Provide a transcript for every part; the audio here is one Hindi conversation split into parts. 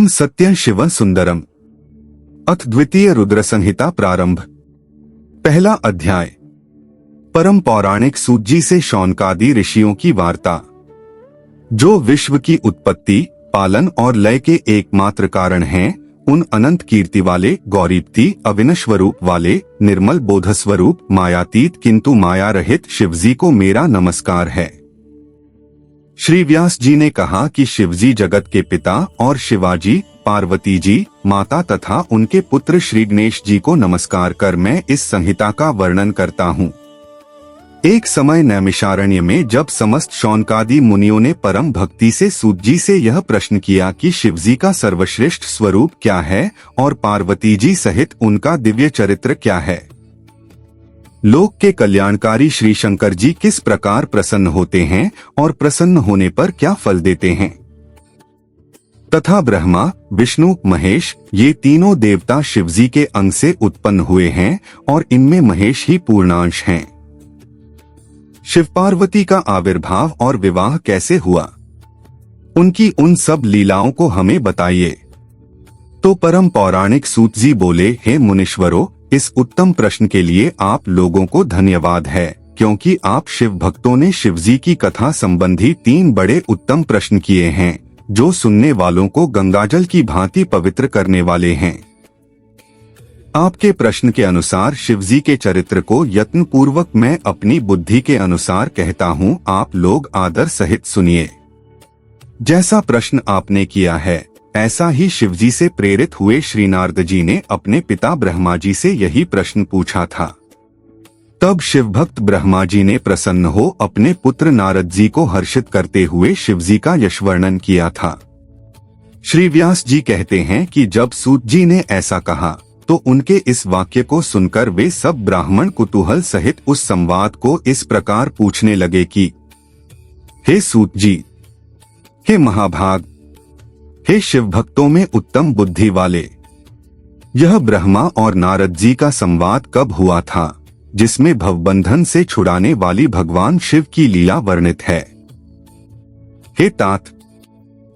ओम सत्य शिव सुंदरम। अथ द्वितीय रुद्र संहिता प्रारंभ। पहला अध्याय। परम पौराणिक सूत जी से शौनकादि ऋषियों की वार्ता। जो विश्व की उत्पत्ति, पालन और लय के एकमात्र कारण हैं, उन अनंत कीर्ति वाले, गौरीप्ति, अविनश्वरूप वाले, निर्मल बोधस्वरूप, मायातीत किंतु माया रहित शिवजी को मेरा नमस्कार है। श्री व्यास जी ने कहा कि शिवजी जगत के पिता और शिवाजी, पार्वती जी, माता तथा उनके पुत्र श्री गणेश जी को नमस्कार कर मैं इस संहिता का वर्णन करता हूँ। एक समय नैमिषारण्य में जब समस्त शौनकादि मुनियों ने परम भक्ति से सूत जी से यह प्रश्न किया कि शिवजी का सर्वश्रेष्ठ स्वरूप क्या है और पार्वती जी सहित उनका दिव्य चरित्र क्या है, लोक के कल्याणकारी श्री शंकर जी किस प्रकार प्रसन्न होते हैं और प्रसन्न होने पर क्या फल देते हैं, तथा ब्रह्मा, विष्णु, महेश ये तीनों देवता शिवजी के अंग से उत्पन्न हुए हैं और इनमें महेश ही पूर्णांश हैं। शिव पार्वती का आविर्भाव और विवाह कैसे हुआ, उनकी उन सब लीलाओं को हमें बताइए। तो परम पौराणिक सूत जी बोले, हे मुनीश्वरों, इस उत्तम प्रश्न के लिए आप लोगों को धन्यवाद है, क्योंकि आप शिव भक्तों ने शिवजी की कथा संबंधी 3 बड़े उत्तम प्रश्न किए हैं, जो सुनने वालों को गंगाजल की भांति पवित्र करने वाले हैं। आपके प्रश्न के अनुसार शिवजी के चरित्र को यत्न पूर्वक मैं अपनी बुद्धि के अनुसार कहता हूँ, आप लोग आदर सहित सुनिए। जैसा प्रश्न आपने किया है, ऐसा ही शिवजी से प्रेरित हुए श्री नारद जी ने अपने पिता ब्रह्मा जी से यही प्रश्न पूछा था। तब शिव भक्त ब्रह्मा जी ने प्रसन्न हो अपने पुत्र नारद जी को हर्षित करते हुए शिवजी का यश वर्णन किया था। श्री व्यास जी कहते हैं कि जब सूत जी ने ऐसा कहा तो उनके इस वाक्य को सुनकर वे सब ब्राह्मण कुतूहल सहित उस संवाद को इस प्रकार पूछने लगे कि हे सूत जी, हे महाभाग, हे शिव भक्तों में उत्तम बुद्धि वाले, यह ब्रह्मा और नारद जी का संवाद कब हुआ था, जिसमें भवबंधन से छुड़ाने वाली भगवान शिव की लीला वर्णित है। हे तात,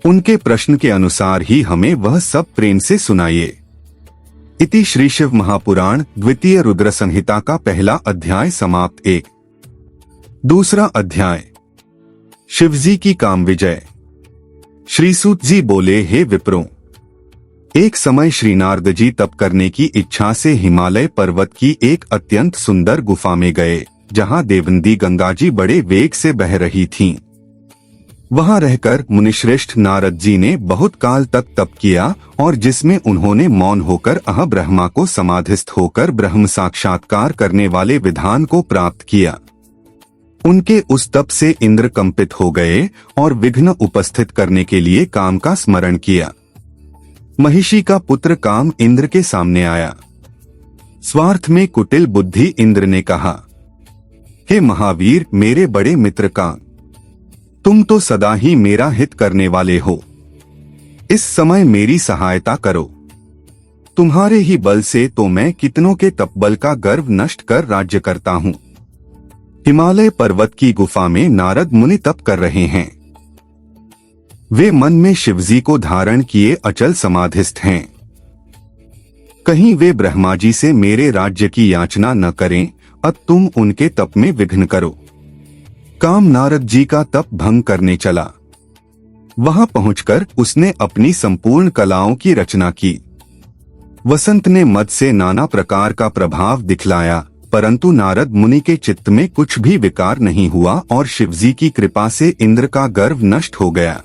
उनके प्रश्न के अनुसार ही हमें वह सब प्रेम से सुनाइए। इति श्री शिव महापुराण द्वितीय रुद्र संहिता का पहला अध्याय समाप्त। 1। दूसरा अध्याय। शिवजी की काम विजय। श्री सूत जी बोले, हे विप्रों, एक समय श्री नारद जी तप करने की इच्छा से हिमालय पर्वत की एक अत्यंत सुंदर गुफा में गए, जहां देवनदी गंगा जी बड़े वेग से बह रही थीं। वहां रहकर मुनिश्रेष्ठ नारद जी ने बहुत काल तक तप किया और जिसमें उन्होंने मौन होकर ब्रह्मा को समाधिस्थ होकर ब्रह्म साक्षात्कार करने वाले विधान को प्राप्त किया। उनके उस तप से इंद्र कंपित हो गए और विघ्न उपस्थित करने के लिए काम का स्मरण किया। महिषी का पुत्र काम इंद्र के सामने आया। स्वार्थ में कुटिल बुद्धि इंद्र ने कहा, हे महावीर, मेरे बड़े मित्र काम, तुम तो सदा ही मेरा हित करने वाले हो। इस समय मेरी सहायता करो। तुम्हारे ही बल से तो मैं कितनों के तपबल का गर्व नष्ट कर राज्य करता हूँ। हिमालय पर्वत की गुफा में नारद मुनि तप कर रहे हैं। वे मन में शिवजी को धारण किए अचल समाधिस्थ हैं। कहीं वे ब्रह्मा जी से मेरे राज्य की याचना न करें, अब तुम उनके तप में विघ्न करो। काम नारद जी का तप भंग करने चला। वहां पहुंचकर उसने अपनी संपूर्ण कलाओं की रचना की। वसंत ने मद से नाना प्रकार का प्रभाव दिखलाया, परंतु नारद मुनि के चित्त में कुछ भी विकार नहीं हुआ और शिवजी की कृपा से इंद्र का गर्व नष्ट हो गया।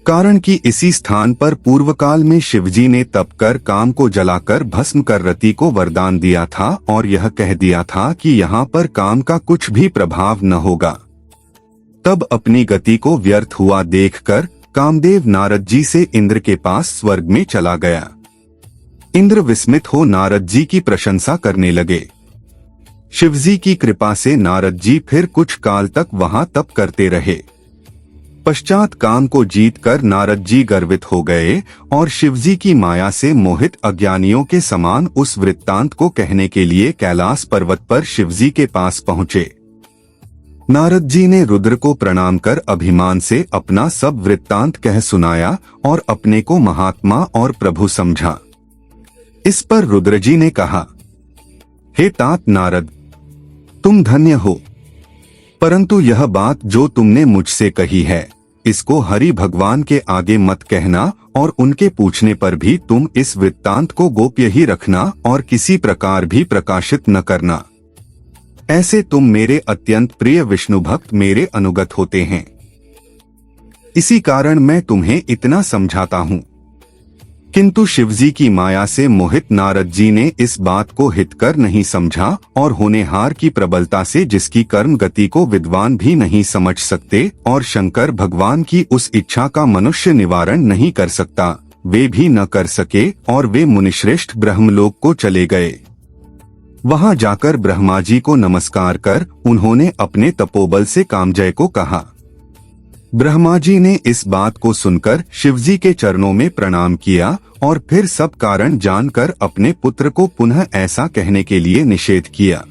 कारण कि इसी स्थान पर पूर्व काल में शिवजी ने तप कर काम को जलाकर भस्म कर रति को वरदान दिया था और यह कह दिया था कि यहाँ पर काम का कुछ भी प्रभाव न होगा। तब अपनी गति को व्यर्थ हुआ देखकर कामदेव नारद जी से इंद्र के पास स्वर्ग में चला गया। इंद्र विस्मित हो नारद जी की प्रशंसा करने लगे। शिवजी की कृपा से नारद जी फिर कुछ काल तक वहां तप करते रहे। पश्चात काम को जीतकर नारद जी गर्वित हो गए और शिवजी की माया से मोहित अज्ञानियों के समान उस वृत्तांत को कहने के लिए कैलाश पर्वत पर शिवजी के पास पहुँचे। नारद जी ने रुद्र को प्रणाम कर अभिमान से अपना सब वृत्तांत कह सुनाया और अपने को महात्मा और प्रभु समझा। इस पर रुद्र जी ने कहा, हे तात नारद, तुम धन्य हो, परंतु यह बात जो तुमने मुझसे कही है इसको हरि भगवान के आगे मत कहना और उनके पूछने पर भी तुम इस वृत्तांत को गोप्य ही रखना और किसी प्रकार भी प्रकाशित न करना। ऐसे तुम मेरे अत्यंत प्रिय विष्णु भक्त मेरे अनुगत होते हैं, इसी कारण मैं तुम्हें इतना समझाता हूँ। किंतु शिवजी की माया से मोहित नारद जी ने इस बात को हितकर नहीं समझा और होनेहार की प्रबलता से जिसकी कर्म गति को विद्वान भी नहीं समझ सकते और शंकर भगवान की उस इच्छा का मनुष्य निवारण नहीं कर सकता, वे भी न कर सके और वे मुनिश्रेष्ठ ब्रह्मलोक को चले गए। वहां जाकर ब्रह्मा जी को नमस्कार कर उन्होंने अपने तपोबल से कामजय को कहा। ब्रह्मा जी ने इस बात को सुनकर शिवजी के चरणों में प्रणाम किया और फिर सब कारण जानकर अपने पुत्र को पुनः ऐसा कहने के लिए निषेध किया,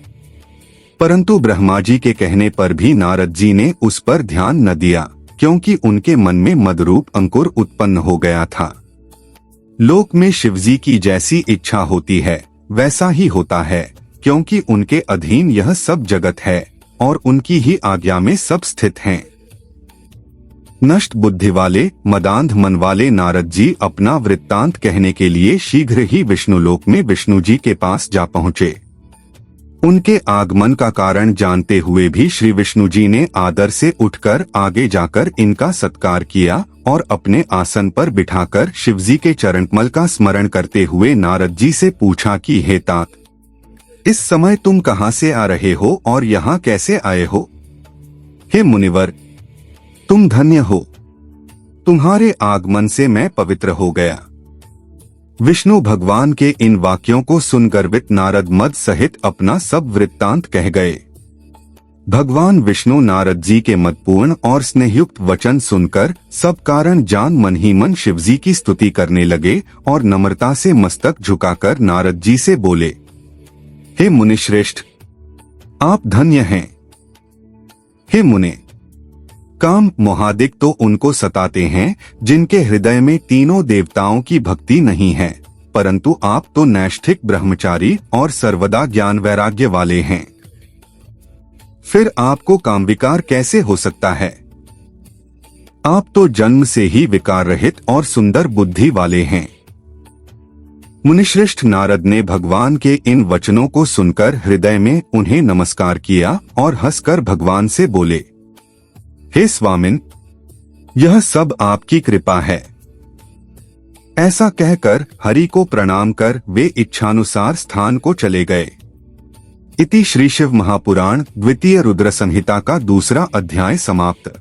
परंतु ब्रह्मा जी के कहने पर भी नारद जी ने उस पर ध्यान न दिया, क्योंकि उनके मन में मदरूप अंकुर उत्पन्न हो गया था। लोक में शिवजी की जैसी इच्छा होती है वैसा ही होता है, क्योंकि उनके अधीन यह सब जगत है और उनकी ही आज्ञा में सब स्थित हैं। नष्ट बुद्धि वाले मदांध मन वाले नारद जी अपना वृत्तांत कहने के लिए शीघ्र ही विष्णुलोक में विष्णु जी के पास जा पहुँचे। उनके आगमन का कारण जानते हुए भी श्री विष्णु जी ने आदर से उठकर आगे जाकर इनका सत्कार किया और अपने आसन पर बिठाकर शिवजी के चरणकमल का स्मरण करते हुए नारद जी से पूछा कि हे तात, इस समय तुम कहाँ से आ रहे हो और यहाँ कैसे आए हो? हे मुनिवर, तुम धन्य हो, तुम्हारे आगमन से मैं पवित्र हो गया। विष्णु भगवान के इन वाक्यों को सुन गर्वित नारद मद सहित अपना सब वृत्तांत कह गए। भगवान विष्णु नारद जी के मदपूर्ण और स्नेहयुक्त वचन सुनकर सब कारण जान मन ही मन शिवजी की स्तुति करने लगे और नम्रता से मस्तक झुकाकर नारद जी से बोले, हे मुनिश्रेष्ठ, आप धन्य हैं। हे मुने, काम मोहादिक तो उनको सताते हैं जिनके हृदय में तीनों देवताओं की भक्ति नहीं है, परंतु आप तो नैष्ठिक ब्रह्मचारी और सर्वदा ज्ञान वैराग्य वाले हैं, फिर आपको काम विकार कैसे हो सकता है? आप तो जन्म से ही विकार रहित और सुंदर बुद्धि वाले हैं। मुनिश्रेष्ठ नारद ने भगवान के इन वचनों को सुनकर हृदय में उन्हें नमस्कार किया और हंसकर भगवान से बोले, हे स्वामिन, यह सब आपकी कृपा है। ऐसा कहकर हरि को प्रणाम कर वे इच्छानुसार स्थान को चले गए। इति श्री शिव महापुराण द्वितीय रुद्र संहिता का दूसरा अध्याय समाप्त।